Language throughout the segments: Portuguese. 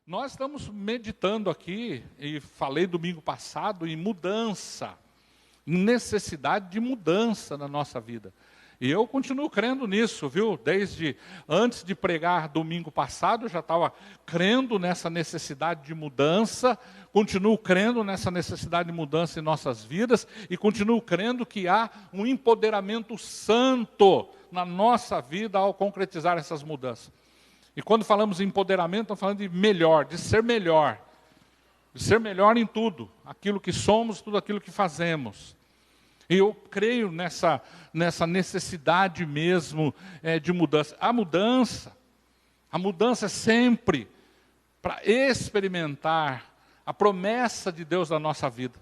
Nós estamos meditando aqui, e falei domingo passado, em mudança, em necessidade de mudança na nossa vida. E eu continuo crendo nisso, viu? Desde antes de pregar domingo passado, eu já estava crendo nessa necessidade de mudança, continuo crendo nessa necessidade de mudança em nossas vidas, e continuo crendo que há um empoderamento santo na nossa vida ao concretizar essas mudanças. E quando falamos em empoderamento, estamos falando de melhor, de ser melhor em tudo, aquilo que somos, tudo aquilo que fazemos. E eu creio nessa necessidade mesmo de mudança. A mudança é sempre para experimentar a promessa de Deus na nossa vida.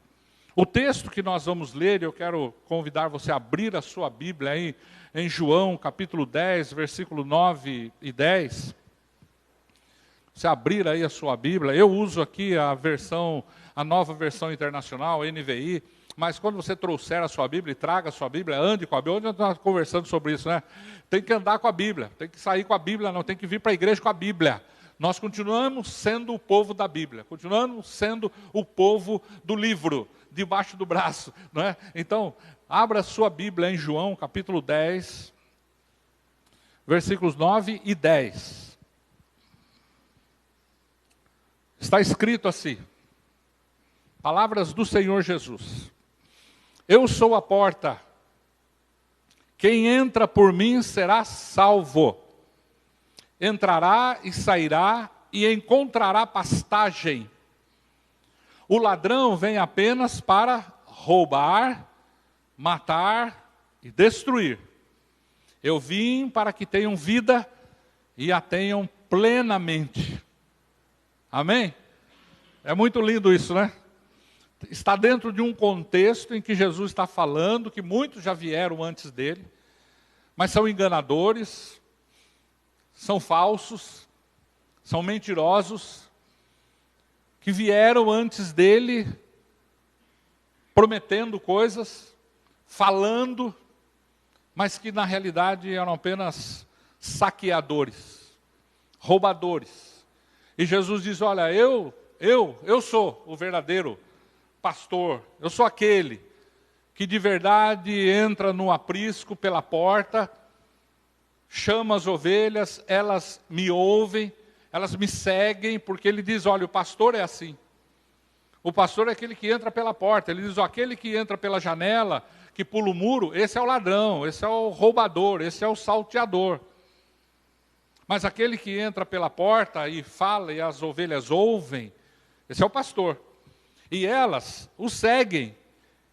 O texto que nós vamos ler, eu quero convidar você a abrir a sua Bíblia aí, em João capítulo 10, versículo 9 e 10. Você abrir aí a sua Bíblia, eu uso aqui a nova versão internacional, NVI, mas quando você trouxer a sua Bíblia e traga a sua Bíblia, ande com a Bíblia. Hoje nós estamos conversando sobre isso, né? Tem que andar com a Bíblia, tem que sair com a Bíblia, não tem que vir para a igreja com a Bíblia. Nós continuamos sendo o povo da Bíblia, continuamos sendo o povo do livro, debaixo do braço, não é? Então, abra a sua Bíblia em João, capítulo 10, versículos 9 e 10. Está escrito assim, palavras do Senhor Jesus. Eu sou a porta, quem entra por mim será salvo. Entrará e sairá e encontrará pastagem. O ladrão vem apenas para roubar, matar e destruir. Eu vim para que tenham vida e a tenham plenamente. Amém? É muito lindo isso, né? Está dentro de um contexto em que Jesus está falando que muitos já vieram antes dele, mas são enganadores, são falsos, são mentirosos, que vieram antes dele prometendo coisas, falando, mas que na realidade eram apenas saqueadores, roubadores. E Jesus diz, olha, eu sou o verdadeiro pastor, eu sou aquele que de verdade entra no aprisco pela porta, chama as ovelhas, elas me ouvem, elas me seguem, porque ele diz, olha, o pastor é assim. O pastor é aquele que entra pela porta, ele diz, aquele que entra pela janela, que pula o muro, esse é o ladrão, esse é o roubador, esse é o salteador. Mas aquele que entra pela porta e fala e as ovelhas ouvem, esse é o pastor. E elas o seguem.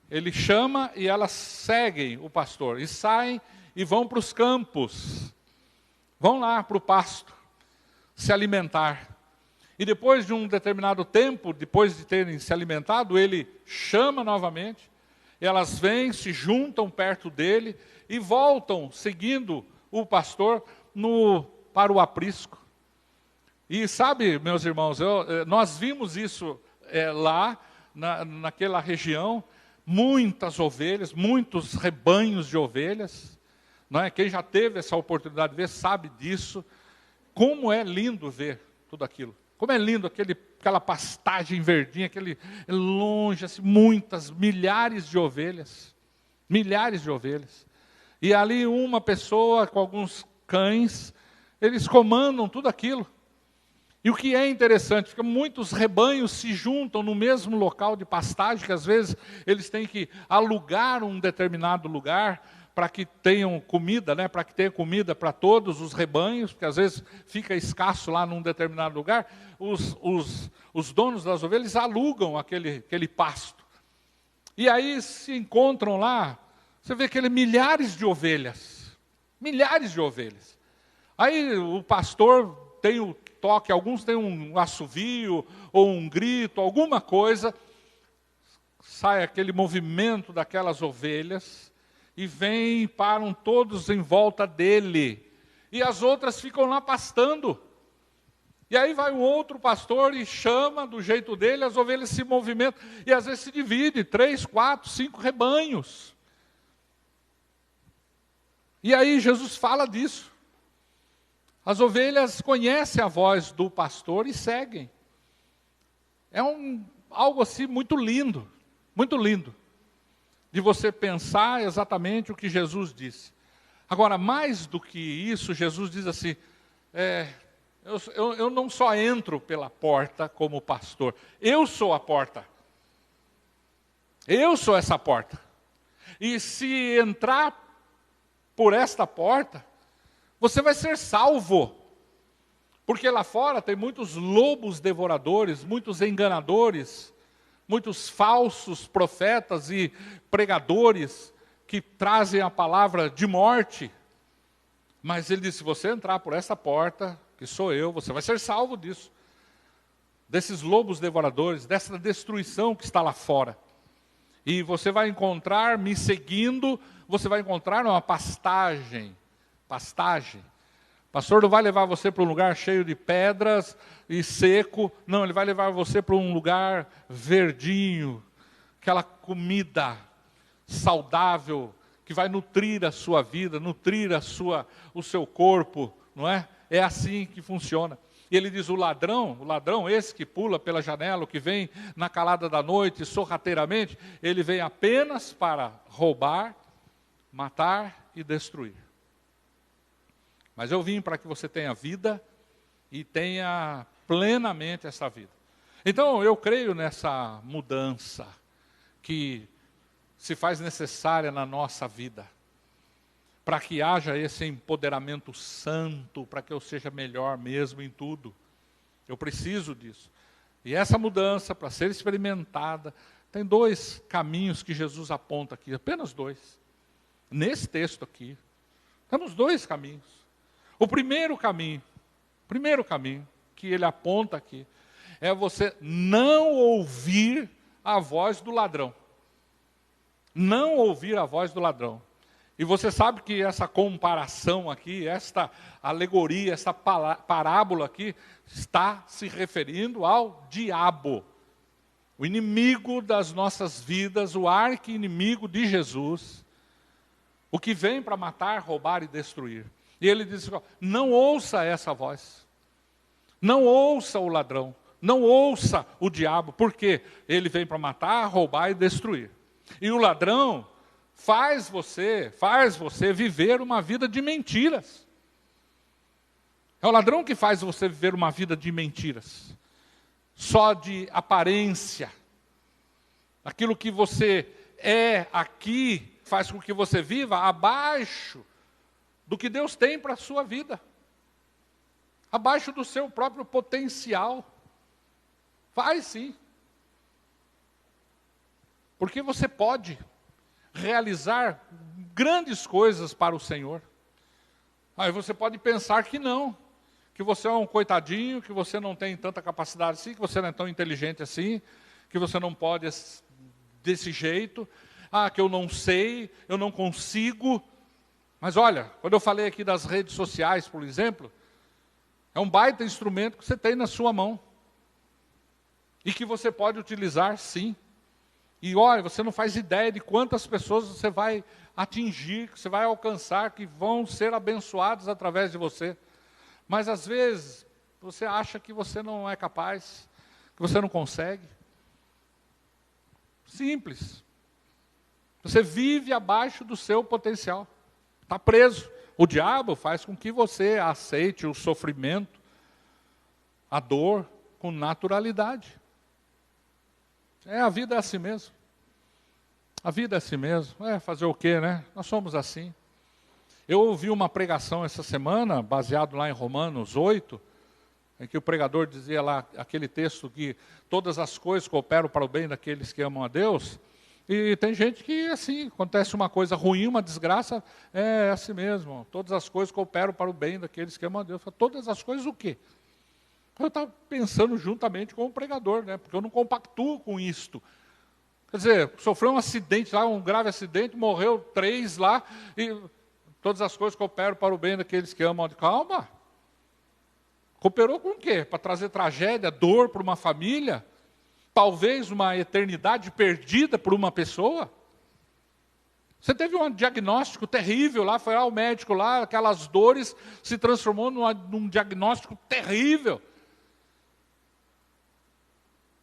Ele chama e elas seguem o pastor. E saem e vão para os campos. Vão lá para o pasto, se alimentar. E depois de um determinado tempo, depois de terem se alimentado, ele chama novamente. Elas vêm, se juntam perto dele e voltam seguindo o pastor para o aprisco. E sabe, meus irmãos, nós vimos isso lá, naquela região, muitas ovelhas, muitos rebanhos de ovelhas. Não é? Quem já teve essa oportunidade de ver sabe disso. Como é lindo ver tudo aquilo. Como é lindo aquela pastagem verdinha, aquele longe, assim, milhares de ovelhas. Milhares de ovelhas. E ali uma pessoa com alguns cães, eles comandam tudo aquilo. E o que é interessante, porque muitos rebanhos se juntam no mesmo local de pastagem, que às vezes eles têm que alugar um determinado lugar para que tenham comida, né? Para que tenha comida para todos os rebanhos, porque às vezes fica escasso lá num determinado lugar. Os donos das ovelhas alugam aquele pasto. E aí se encontram lá, você vê milhares de ovelhas. Milhares de ovelhas. Aí o pastor tem o toque, alguns têm um assovio ou um grito, alguma coisa, sai aquele movimento daquelas ovelhas e vem e param todos em volta dele. E as outras ficam lá pastando. E aí vai um outro pastor e chama do jeito dele, as ovelhas se movimentam e às vezes se divide, 3, 4, 5 rebanhos. E aí Jesus fala disso. As ovelhas conhecem a voz do pastor e seguem. É algo assim muito lindo, de você pensar exatamente o que Jesus disse. Agora, mais do que isso, Jesus diz assim, eu não só entro pela porta como pastor, eu sou a porta. Eu sou essa porta. E se entrar por esta porta, você vai ser salvo. Porque lá fora tem muitos lobos devoradores, muitos enganadores, muitos falsos profetas e pregadores que trazem a palavra de morte. Mas ele disse, se você entrar por essa porta, que sou eu, você vai ser salvo disso. Desses lobos devoradores, dessa destruição que está lá fora. E você vai encontrar, me seguindo, você vai encontrar uma pastagem. Pastor não vai levar você para um lugar cheio de pedras e seco. Não, ele vai levar você para um lugar verdinho. Aquela comida saudável que vai nutrir a sua vida, nutrir o seu corpo, não é? É assim que funciona. E ele diz, o ladrão esse que pula pela janela, o que vem na calada da noite, sorrateiramente, ele vem apenas para roubar, matar e destruir. Mas eu vim para que você tenha vida e tenha plenamente essa vida. Então, eu creio nessa mudança que se faz necessária na nossa vida, para que haja esse empoderamento santo, para que eu seja melhor mesmo em tudo. Eu preciso disso. E essa mudança, para ser experimentada, tem 2 caminhos que Jesus aponta aqui, apenas 2. Nesse texto aqui, temos 2 caminhos. O primeiro caminho que ele aponta aqui, é você não ouvir a voz do ladrão. Não ouvir a voz do ladrão. E você sabe que essa comparação aqui, esta alegoria, essa parábola aqui, está se referindo ao diabo. O inimigo das nossas vidas, o arqui-inimigo de Jesus, o que vem para matar, roubar e destruir. E ele diz, não ouça essa voz. Não ouça o ladrão. Não ouça o diabo, porque ele vem para matar, roubar e destruir. E o ladrão faz você viver uma vida de mentiras. É o ladrão que faz você viver uma vida de mentiras. Só de aparência. Aquilo que você é aqui faz com que você viva abaixo do que Deus tem para a sua vida. Abaixo do seu próprio potencial. Faz sim. Porque você pode realizar grandes coisas para o Senhor. Aí você pode pensar que não, que você é um coitadinho, que você não tem tanta capacidade assim, que você não é tão inteligente assim, que você não pode desse jeito, que eu não sei, eu não consigo. Mas olha, quando eu falei aqui das redes sociais, por exemplo, é um baita instrumento que você tem na sua mão. E que você pode utilizar sim. E olha, você não faz ideia de quantas pessoas você vai atingir, que você vai alcançar, que vão ser abençoadas através de você. Mas às vezes, você acha que você não é capaz, que você não consegue. Simples. Você vive abaixo do seu potencial. Está preso. O diabo faz com que você aceite o sofrimento, a dor, com naturalidade. A vida é assim mesmo. A vida é assim mesmo. Fazer o quê, né? Nós somos assim. Eu ouvi uma pregação essa semana, baseado lá em Romanos 8, em que o pregador dizia lá, aquele texto que todas as coisas cooperam para o bem daqueles que amam a Deus. E tem gente que, assim, acontece uma coisa ruim, uma desgraça, é assim mesmo. Todas as coisas cooperam para o bem daqueles que amam a Deus. Todas as coisas o quê? Eu estava pensando juntamente com o pregador, né? Porque eu não compactuo com isto. Quer dizer, sofreu um acidente lá, um grave acidente, morreu 3 lá, e todas as coisas cooperam para o bem daqueles que amam. Calma. Cooperou com o quê? Para trazer tragédia, dor para uma família? Talvez uma eternidade perdida por uma pessoa? Você teve um diagnóstico terrível lá, foi ao médico lá, aquelas dores se transformou num diagnóstico terrível.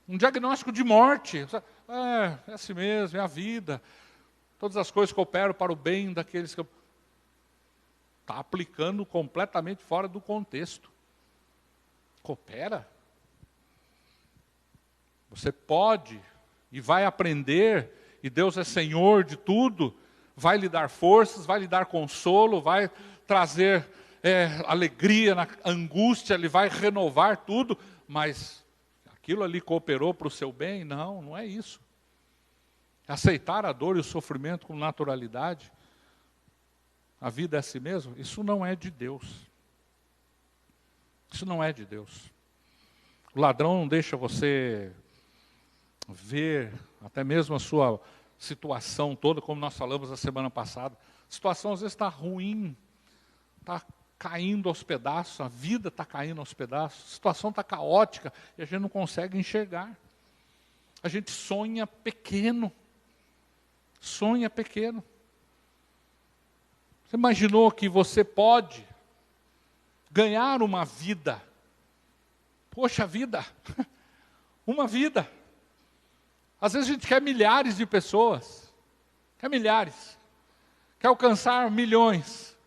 Um diagnóstico de morte. É assim mesmo, é a vida. Todas as coisas cooperam para o bem daqueles que... Está aplicando completamente fora do contexto. Coopera. Você pode e vai aprender, e Deus é Senhor de tudo, vai lhe dar forças, vai lhe dar consolo, vai trazer alegria na angústia, Ele vai renovar tudo, mas aquilo ali cooperou para o seu bem? Não, não é isso. Aceitar a dor e o sofrimento com naturalidade, a vida é assim mesmo, isso não é de Deus. Isso não é de Deus. O ladrão não deixa você ver até mesmo a sua situação toda, como nós falamos na semana passada. A situação às vezes está ruim, está caindo aos pedaços, a vida está caindo aos pedaços, a situação está caótica e a gente não consegue enxergar. A gente sonha pequeno. Sonha pequeno. Você imaginou que você pode ganhar uma vida? Poxa vida, uma vida. Às vezes a gente quer milhares de pessoas, quer milhares, quer alcançar milhões.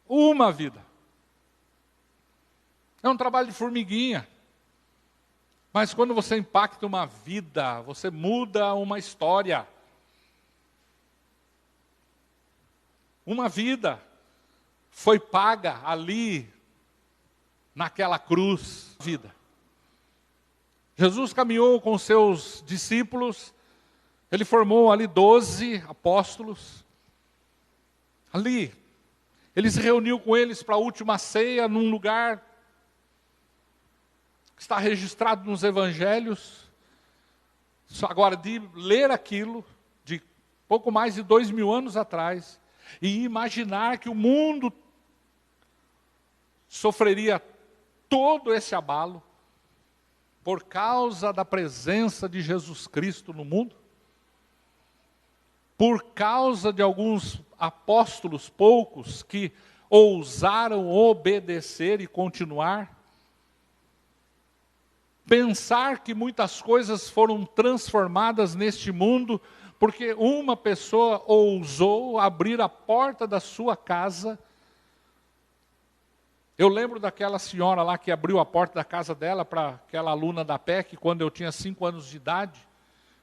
Uma vida. É um trabalho de formiguinha. Mas quando você impacta uma vida, você muda uma história. Uma vida foi paga ali, naquela cruz. Vida. Jesus caminhou com seus discípulos, Ele formou ali 12 apóstolos. Ali, Ele se reuniu com eles para a última ceia, num lugar que está registrado nos evangelhos. Agora, de ler aquilo, de pouco mais de 2000 anos atrás, e imaginar que o mundo sofreria todo esse abalo por causa da presença de Jesus Cristo no mundo, por causa de alguns apóstolos, poucos, que ousaram obedecer e continuar, pensar que muitas coisas foram transformadas neste mundo porque uma pessoa ousou abrir a porta da sua casa. Eu lembro daquela senhora lá que abriu a porta da casa dela para aquela aluna da PEC, quando eu tinha 5 anos de idade,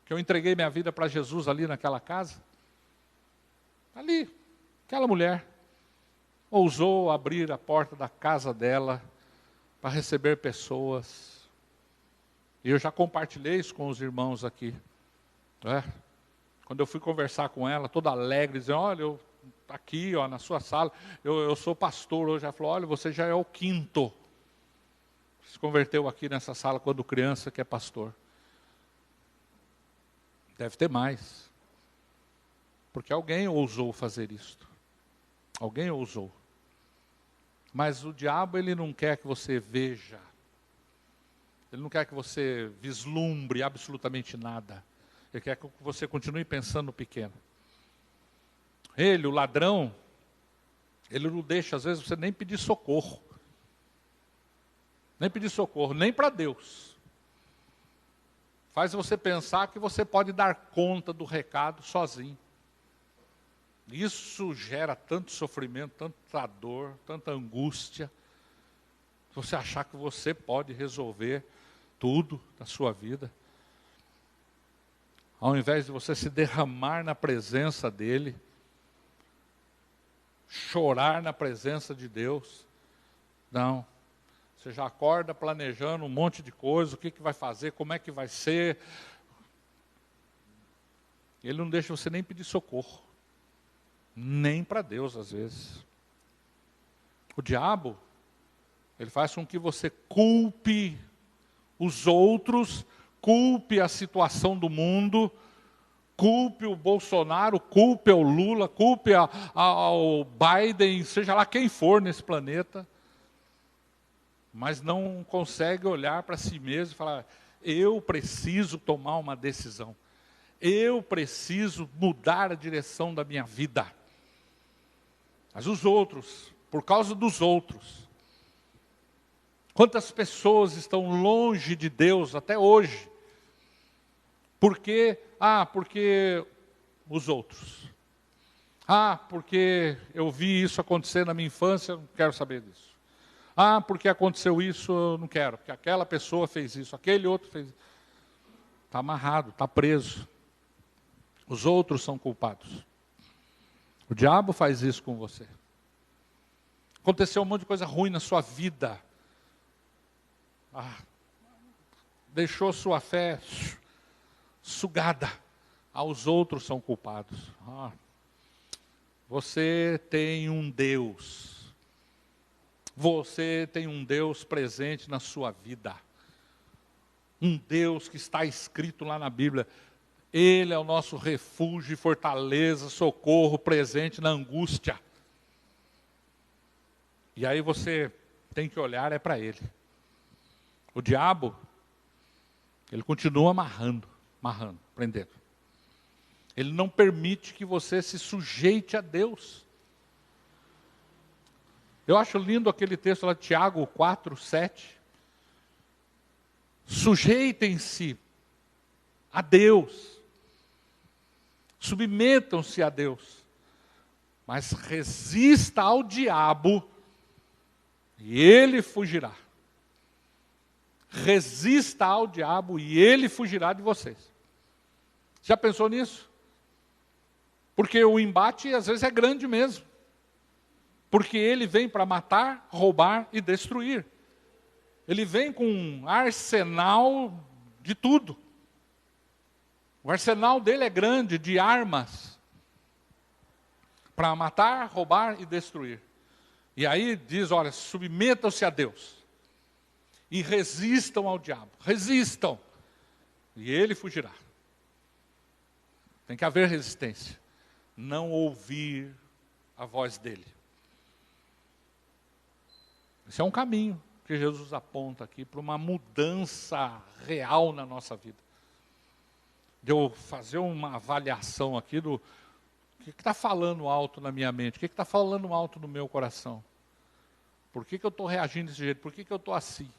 que eu entreguei minha vida para Jesus ali naquela casa. Ali, aquela mulher ousou abrir a porta da casa dela para receber pessoas. E eu já compartilhei isso com os irmãos aqui. Quando eu fui conversar com ela, toda alegre, dizendo, olha, eu aqui na sua sala, eu sou pastor hoje. Ela falou, olha, você já é o 5º. Se converteu aqui nessa sala quando criança que é pastor. Deve ter mais. Porque alguém ousou fazer isto. Alguém ousou. Mas o diabo, ele não quer que você veja. Ele não quer que você vislumbre absolutamente nada. Ele quer que você continue pensando pequeno. Ele, o ladrão, ele não deixa, às vezes, você nem pedir socorro. Nem pedir socorro, nem para Deus. Faz você pensar que você pode dar conta do recado sozinho. Isso gera tanto sofrimento, tanta dor, tanta angústia. Você achar que você pode resolver tudo na sua vida. Ao invés de você se derramar na presença dEle, chorar na presença de Deus, não. Você já acorda planejando um monte de coisa, o que vai fazer, como é que vai ser. Ele não deixa você nem pedir socorro. Nem para Deus, às vezes. O diabo, ele faz com que você culpe os outros, culpe a situação do mundo, culpe o Bolsonaro, culpe o Lula, culpe ao Biden, seja lá quem for nesse planeta, mas não consegue olhar para si mesmo e falar, eu preciso tomar uma decisão, eu preciso mudar a direção da minha vida. Mas os outros, por causa dos outros, Quantas pessoas estão longe de Deus até hoje? Porque os outros. Porque eu vi isso acontecer na minha infância, não quero saber disso. Porque aconteceu isso, eu não quero. Porque aquela pessoa fez isso, aquele outro fez isso. Está amarrado, está preso. Os outros são culpados. O diabo faz isso com você. Aconteceu um monte de coisa ruim na sua vida. Deixou sua fé sugada. Os outros são culpados. Você tem um Deus. Você tem um Deus presente na sua vida. Um Deus que está escrito lá na Bíblia. Ele é o nosso refúgio e fortaleza, socorro presente na angústia. E aí você tem que olhar para Ele. O diabo, ele continua amarrando, prendendo. Ele não permite que você se sujeite a Deus. Eu acho lindo aquele texto lá de Tiago 4, 7. Sujeitem-se a Deus. Submetam-se a Deus. Mas resista ao diabo e ele fugirá. Resista ao diabo e ele fugirá de vocês. Já pensou nisso? Porque o embate às vezes é grande mesmo. Porque ele vem para matar, roubar e destruir. Ele vem com um arsenal de tudo. O arsenal dele é grande, de armas. Para matar, roubar e destruir. E aí diz, olha, submetam-se a Deus. E resistam ao diabo. Resistam. E ele fugirá. Tem que haver resistência. Não ouvir a voz dele. Esse é um caminho que Jesus aponta aqui para uma mudança real na nossa vida. De eu fazer uma avaliação aqui do que está falando alto na minha mente, o que está falando alto no meu coração. Por que eu estou reagindo desse jeito? Por que eu estou assim?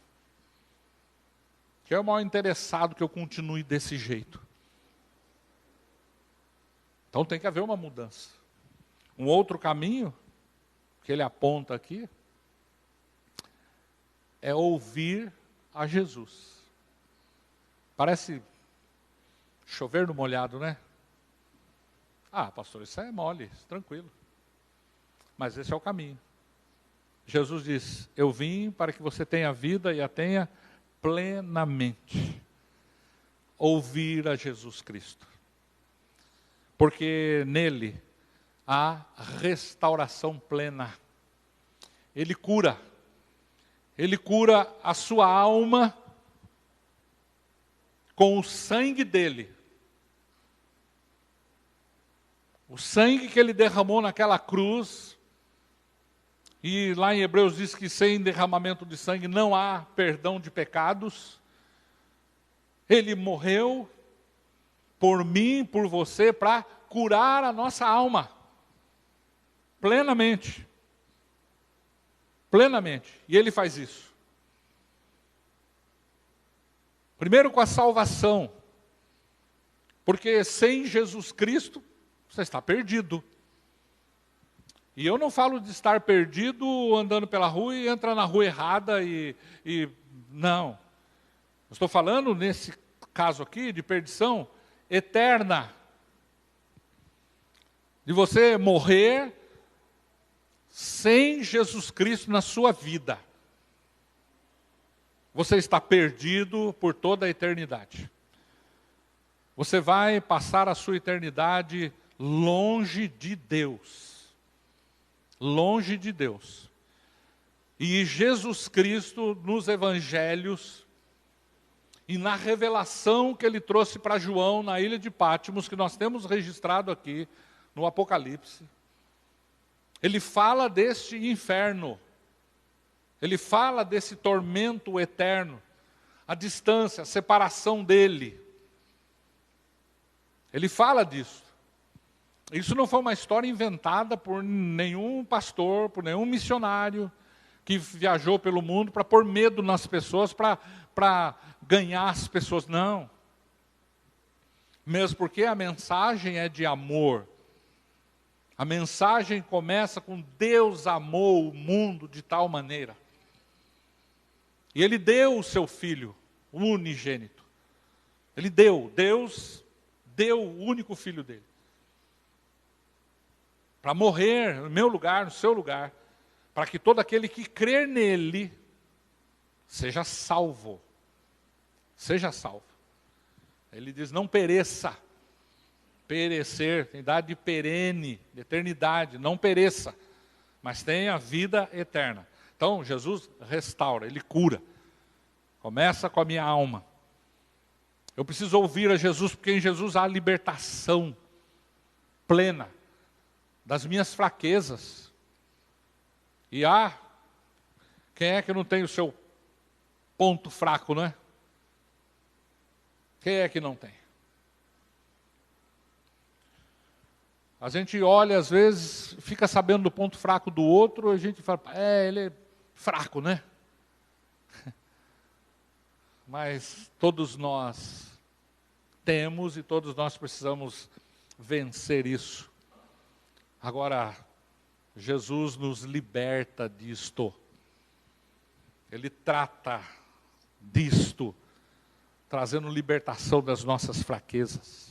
Que é o maior interessado que eu continue desse jeito. Então tem que haver uma mudança. Um outro caminho que ele aponta aqui é ouvir a Jesus. Parece chover no molhado, né? Pastor, isso é mole, tranquilo. Mas esse é o caminho. Jesus diz, eu vim para que você tenha vida e a tenha plenamente. Ouvir a Jesus Cristo. Porque nele há restauração plena. Ele cura. Ele cura a sua alma com o sangue dele. O sangue que ele derramou naquela cruz. E lá em Hebreus diz que sem derramamento de sangue não há perdão de pecados. Ele morreu por mim, por você, para curar a nossa alma. Plenamente. Plenamente. E ele faz isso. Primeiro com a salvação. Porque sem Jesus Cristo, você está perdido. E eu não falo de estar perdido andando pela rua e entrar na rua errada não. Eu estou falando, nesse caso aqui, de perdição eterna. De você morrer sem Jesus Cristo na sua vida. Você está perdido por toda a eternidade. Você vai passar a sua eternidade longe de Deus. Longe de Deus. E Jesus Cristo, nos evangelhos, e na revelação que ele trouxe para João, na ilha de Patmos, que nós temos registrado aqui, no Apocalipse, ele fala deste inferno, ele fala desse tormento eterno, a distância, a separação dele. Ele fala disso. Isso não foi uma história inventada por nenhum pastor, por nenhum missionário, que viajou pelo mundo para pôr medo nas pessoas, para ganhar as pessoas. Não. Mesmo porque a mensagem é de amor. A mensagem começa com Deus amou o mundo de tal maneira. E Ele deu o seu Filho, o unigênito. Ele deu, Deus deu o único Filho dele. Para morrer no meu lugar, no seu lugar, para que todo aquele que crer nele seja salvo. Seja salvo. Ele diz, não pereça. Perecer, tem idade de perene, de eternidade, não pereça, mas tenha vida eterna. Então, Jesus restaura, Ele cura. Começa com a minha alma. Eu preciso ouvir a Jesus, porque em Jesus há libertação plena das minhas fraquezas. E quem é que não tem o seu ponto fraco, não é? Quem é que não tem? A gente olha, às vezes, fica sabendo do ponto fraco do outro, a gente fala, ele é fraco, né? Mas todos nós temos e todos nós precisamos vencer isso. Agora, Jesus nos liberta disto. Ele trata disto, trazendo libertação das nossas fraquezas.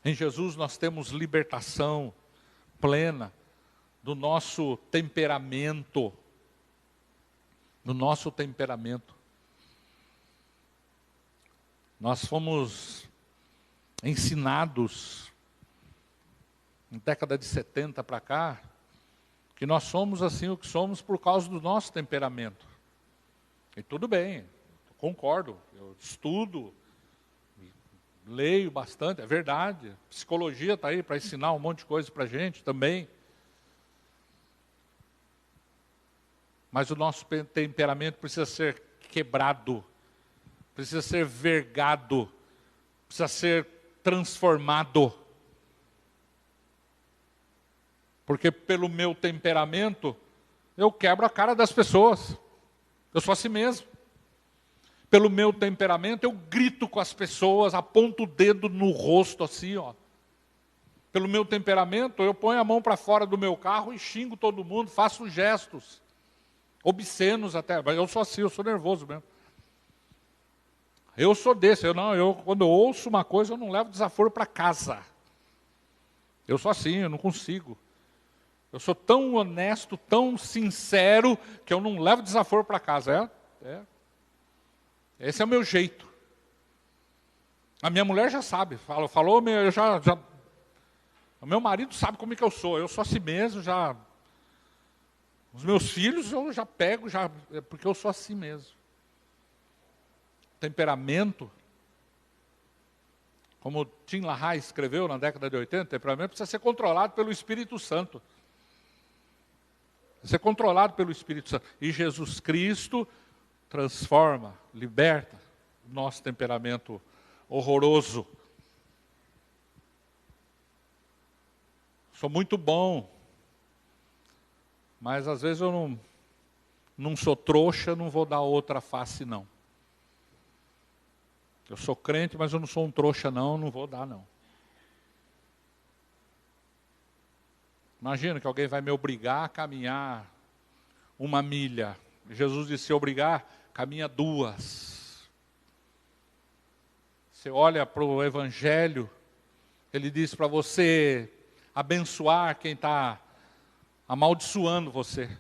Em Jesus nós temos libertação plena do nosso temperamento. Do nosso temperamento. Nós fomos ensinados, na década de 70 para cá, que nós somos assim o que somos por causa do nosso temperamento. E tudo bem, concordo, eu estudo, leio bastante, é verdade. Psicologia está aí para ensinar um monte de coisa para a gente também. Mas o nosso temperamento precisa ser quebrado, precisa ser vergado, precisa ser transformado. Porque pelo meu temperamento, eu quebro a cara das pessoas. Eu sou assim mesmo. Pelo meu temperamento, eu grito com as pessoas, aponto o dedo no rosto assim, ó. Pelo meu temperamento, eu ponho a mão para fora do meu carro e xingo todo mundo, faço gestos, obscenos até. Mas eu sou assim, eu sou nervoso mesmo. Eu sou desse, quando eu ouço uma coisa, eu não levo desaforo para casa. Eu sou assim, eu não consigo. Eu sou tão honesto, tão sincero, que eu não levo desaforo para casa. Esse é o meu jeito. A minha mulher já sabe, falou, eu já... O meu marido sabe como é que eu sou assim mesmo, já... Os meus filhos eu já pego, porque eu sou assim mesmo. Temperamento, como Tim LaHaye escreveu na década de 80, temperamento precisa ser controlado pelo Espírito Santo. Precisa ser controlado pelo Espírito Santo. E Jesus Cristo transforma, liberta o nosso temperamento horroroso. Sou muito bom, mas às vezes eu não sou trouxa, não vou dar outra face não. Eu sou crente, mas eu não sou um trouxa não vou dar não. Imagina que alguém vai me obrigar a caminhar 1 milha. Jesus disse, se obrigar, caminha 2. Você olha para o Evangelho, ele diz para você abençoar quem está amaldiçoando você.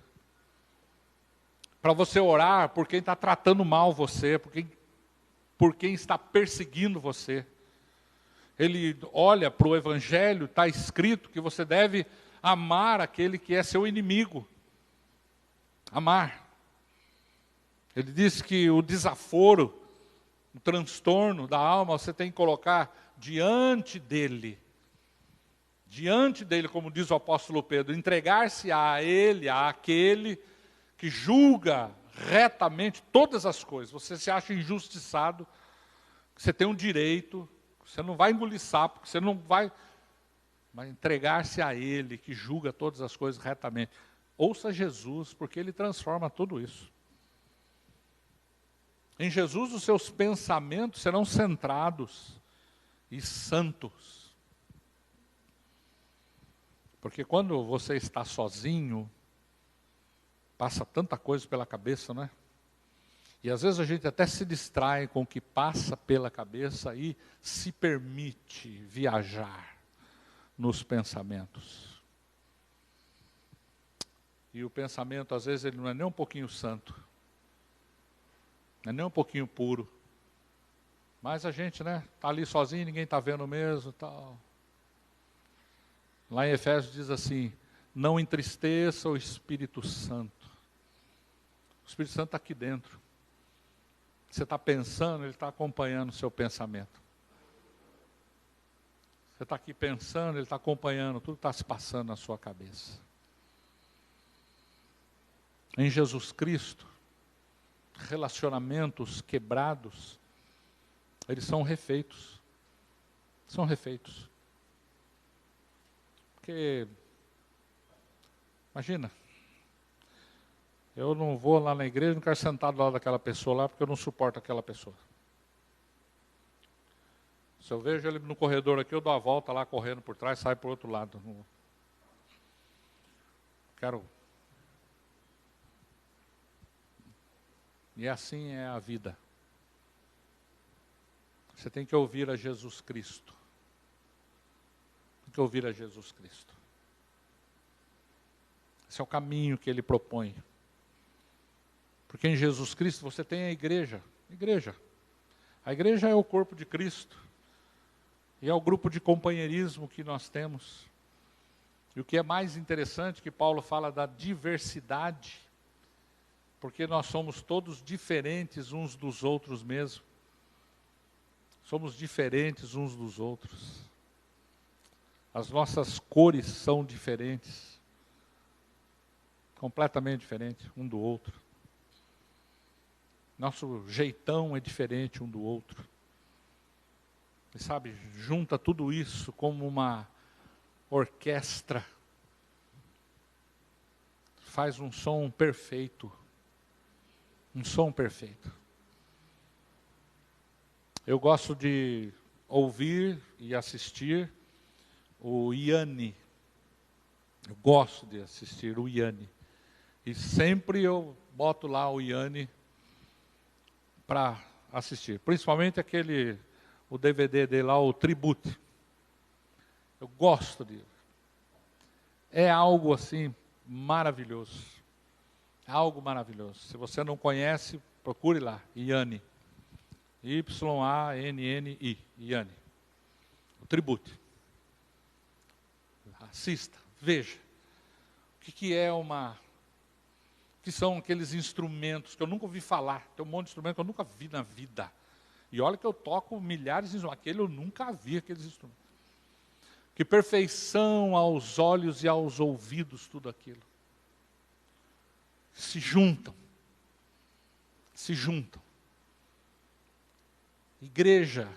Para você orar por quem está tratando mal você, por quem está perseguindo você. Ele olha para o Evangelho, está escrito que você deve amar aquele que é seu inimigo. Amar. Ele diz que o desaforo, o transtorno da alma, você tem que colocar diante dele. Diante dele, como diz o apóstolo Pedro, entregar-se a ele, àquele que julga retamente todas as coisas. Você se acha injustiçado, você tem um direito, você não vai engolir sapo, você não vai... Mas entregar-se a ele, que julga todas as coisas retamente. Ouça Jesus, porque Ele transforma tudo isso. Em Jesus, os seus pensamentos serão centrados e santos. Porque quando você está sozinho, passa tanta coisa pela cabeça, não é? E às vezes a gente até se distrai com o que passa pela cabeça e se permite viajar nos pensamentos. E o pensamento, às vezes, ele não é nem um pouquinho santo. Não é nem um pouquinho puro. Mas a gente, né, está ali sozinho, ninguém está vendo mesmo, tal. Lá em Efésios diz assim, não entristeça o Espírito Santo. O Espírito Santo está aqui dentro. Você está pensando, ele está acompanhando o seu pensamento. Você está aqui pensando, ele está acompanhando tudo que está se passando na sua cabeça. Em Jesus Cristo, relacionamentos quebrados, eles são refeitos. São refeitos. Porque, imagina, eu não vou lá na igreja, não quero sentar do lado daquela pessoa lá, porque eu não suporto aquela pessoa. Se eu vejo ele no corredor aqui, eu dou a volta lá correndo por trás, saio para o outro lado. Quero. E assim é a vida. Você tem que ouvir a Jesus Cristo. Tem que ouvir a Jesus Cristo. Esse é o caminho que Ele propõe. Porque em Jesus Cristo você tem a igreja. Igreja. A igreja é o corpo de Cristo. E é o grupo de companheirismo que nós temos. E o que é mais interessante, que Paulo fala da diversidade, porque nós somos todos diferentes uns dos outros mesmo. Somos diferentes uns dos outros. As nossas cores são diferentes. Completamente diferentes um do outro. Nosso jeitão é diferente um do outro. E sabe, junta tudo isso como uma orquestra. Faz um som perfeito. Um som perfeito. Eu gosto de ouvir e assistir o Yanni. Eu gosto de assistir o Yanni. E sempre eu boto lá o Yanni para assistir. Principalmente o DVD dele lá, o Tribute. Eu gosto dele. É algo assim maravilhoso. É algo maravilhoso. Se você não conhece, procure lá, Yanni. Y-A-N-N-I, Yanni. O Tribute. Assista, veja. O que é que são aqueles instrumentos que eu nunca ouvi falar. Tem um monte de instrumentos que eu nunca vi na vida. E olha que eu toco milhares de instrumentos. Aquele eu nunca vi, aqueles instrumentos. Que perfeição aos olhos e aos ouvidos, tudo aquilo. Se juntam. Se juntam. Igreja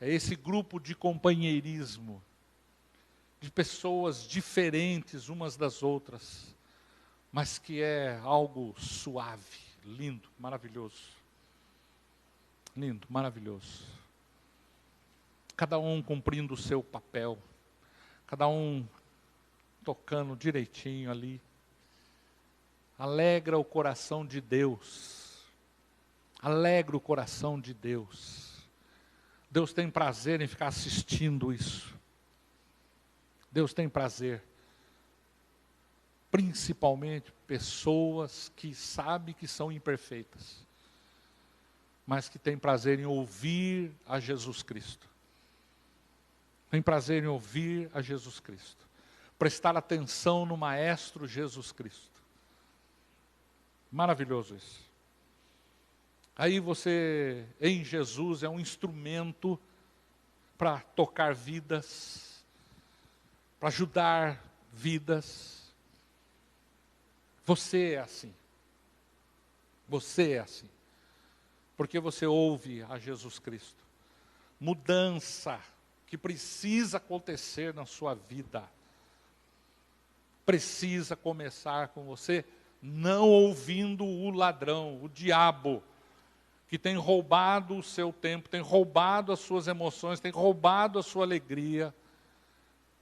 é esse grupo de companheirismo, de pessoas diferentes umas das outras, mas que é algo suave, lindo, maravilhoso. Lindo, maravilhoso. Cada um cumprindo o seu papel, cada um tocando direitinho ali. Alegra o coração de Deus. Alegra o coração de Deus. Deus tem prazer em ficar assistindo isso. Deus tem prazer. Principalmente pessoas que sabem que são imperfeitas, mas que têm prazer em ouvir a Jesus Cristo. Tem prazer em ouvir a Jesus Cristo. Prestar atenção no Maestro Jesus Cristo. Maravilhoso isso. Aí você, em Jesus, é um instrumento para tocar vidas, para ajudar vidas. Você é assim. Você é assim. Porque você ouve a Jesus Cristo. Mudança que precisa acontecer na sua vida. precisa começar com você não ouvindo o ladrão, o diabo, que tem roubado o seu tempo, tem roubado as suas emoções, tem roubado a sua alegria,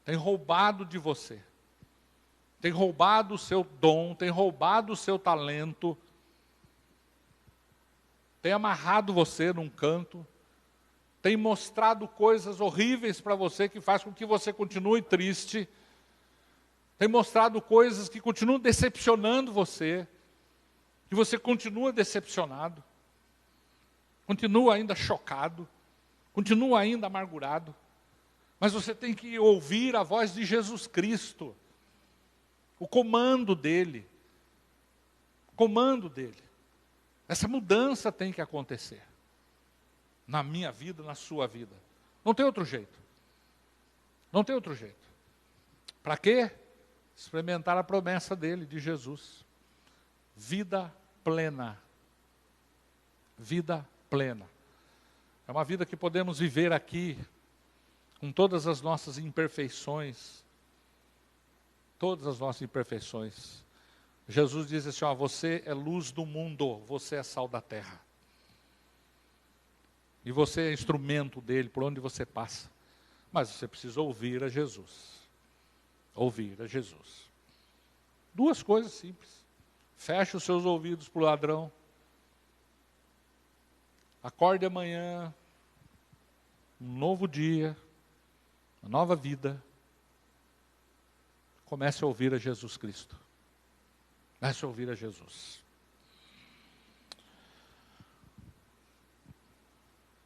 tem roubado de você, tem roubado o seu dom, tem roubado o seu talento, tem amarrado você num canto, tem mostrado coisas horríveis para você que faz com que você continue triste, tem mostrado coisas que continuam decepcionando você, que você continua decepcionado, continua ainda chocado, continua ainda amargurado, mas você tem que ouvir a voz de Jesus Cristo, o comando dele, Essa mudança tem que acontecer, na minha vida, na sua vida, não tem outro jeito, para quê? Experimentar a promessa dele, de Jesus, vida plena, é uma vida que podemos viver aqui, com todas as nossas imperfeições, Jesus diz assim, você é luz do mundo, você é sal da terra, e você é instrumento dele, por onde você passa, mas você precisa ouvir a Jesus, duas coisas simples, feche os seus ouvidos para o ladrão, acorde amanhã, um novo dia, uma nova vida, comece a ouvir a Jesus Cristo, comece a ouvir a Jesus.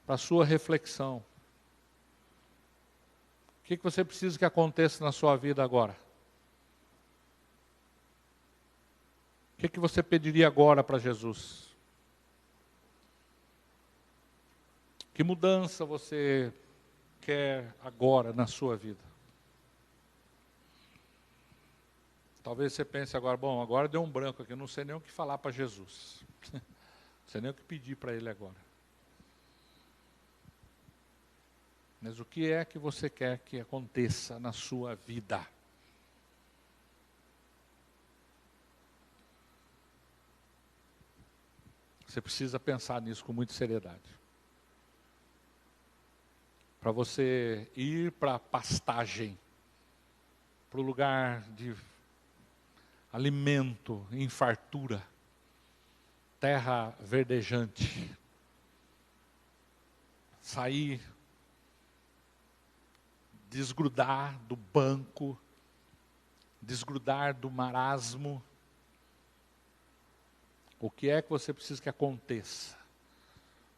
Para a sua reflexão, o que você precisa que aconteça na sua vida agora? O que você pediria agora para Jesus? Que mudança você quer agora na sua vida? Talvez você pense agora, bom, agora deu um branco aqui, eu não sei nem o que falar para Jesus. Não sei nem o que pedir para Ele agora. Mas o que é que você quer que aconteça na sua vida? Você precisa pensar nisso com muita seriedade. Para você ir para a pastagem, para o lugar de alimento em fartura, terra verdejante, sair, desgrudar do banco, desgrudar do marasmo. O que é que você precisa que aconteça?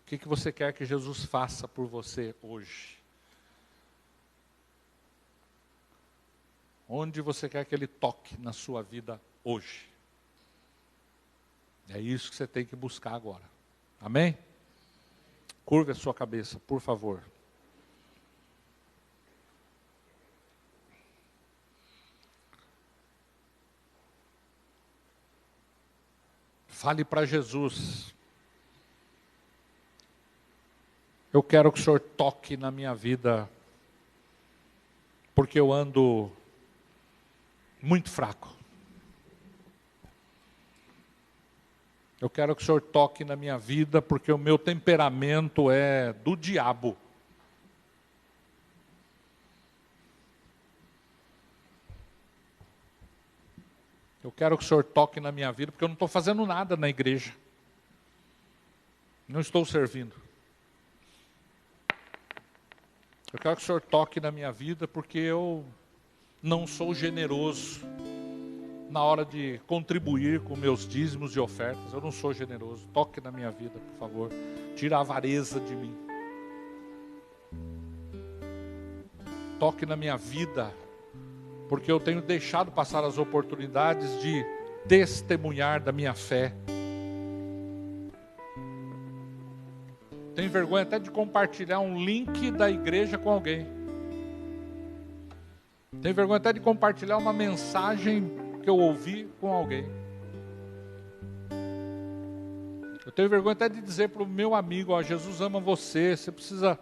O que você quer que Jesus faça por você hoje? Onde você quer que Ele toque na sua vida hoje? É isso que você tem que buscar agora. Amém? Curve a sua cabeça, por favor. Fale para Jesus. Eu quero que o Senhor toque na minha vida, porque eu ando muito fraco. Eu quero que o Senhor toque na minha vida, porque o meu temperamento é do diabo. Eu quero que o Senhor toque na minha vida, porque eu não estou fazendo nada na igreja. Não estou servindo. Eu quero que o Senhor toque na minha vida, porque eu não sou generoso na hora de contribuir com meus dízimos e ofertas. Eu não sou generoso. Toque na minha vida, por favor. Tira a avareza de mim. Toque na minha vida, porque eu tenho deixado passar as oportunidades de testemunhar da minha fé. Tenho vergonha até de compartilhar um link da igreja com alguém. Tenho vergonha até de compartilhar uma mensagem que eu ouvi com alguém. Eu tenho vergonha até de dizer para o meu amigo, ó, Jesus ama você, você precisa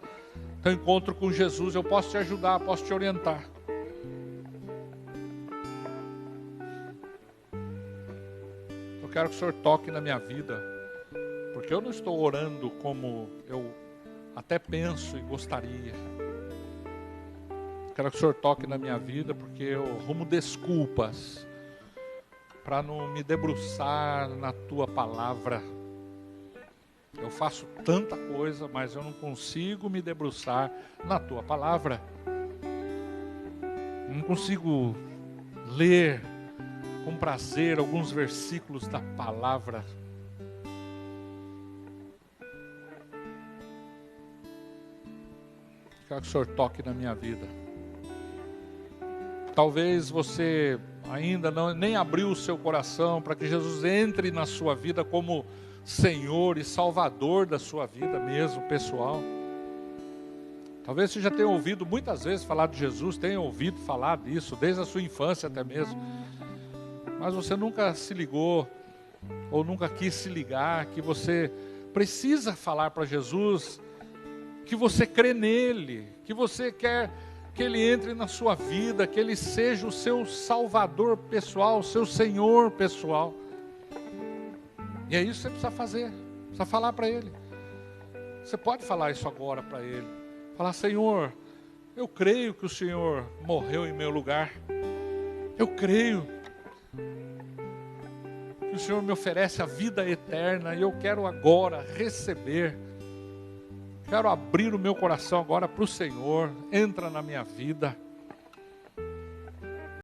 ter um encontro com Jesus, eu posso te ajudar, posso te orientar. quero que o Senhor toque na minha vida, porque eu não estou orando como eu até penso e gostaria. Quero que o Senhor toque na minha vida, porque eu arrumo desculpas para não me debruçar na Tua palavra. Eu faço tanta coisa, mas eu não consigo me debruçar na Tua palavra. Não consigo ler com prazer alguns versículos da palavra. Quero que o Senhor toque na minha vida. Talvez você ainda nem abriu o seu coração para que Jesus entre na sua vida como Senhor e Salvador da sua vida mesmo, pessoal. Talvez você já tenha ouvido muitas vezes falar de Jesus, tenha ouvido falar disso, desde a sua infância até mesmo. Mas você nunca se ligou, ou nunca quis se ligar, que você precisa falar para Jesus, que você crê nele, que você quer que ele entre na sua vida, que ele seja o seu Salvador pessoal, o seu Senhor pessoal. E é isso que você precisa fazer, precisa falar para ele. Você pode falar isso agora para ele. Falar: Senhor, eu creio que o Senhor morreu em meu lugar. Eu creio que o Senhor me oferece a vida eterna e eu quero agora receber. Quero abrir o meu coração agora para o Senhor. Entra na minha vida.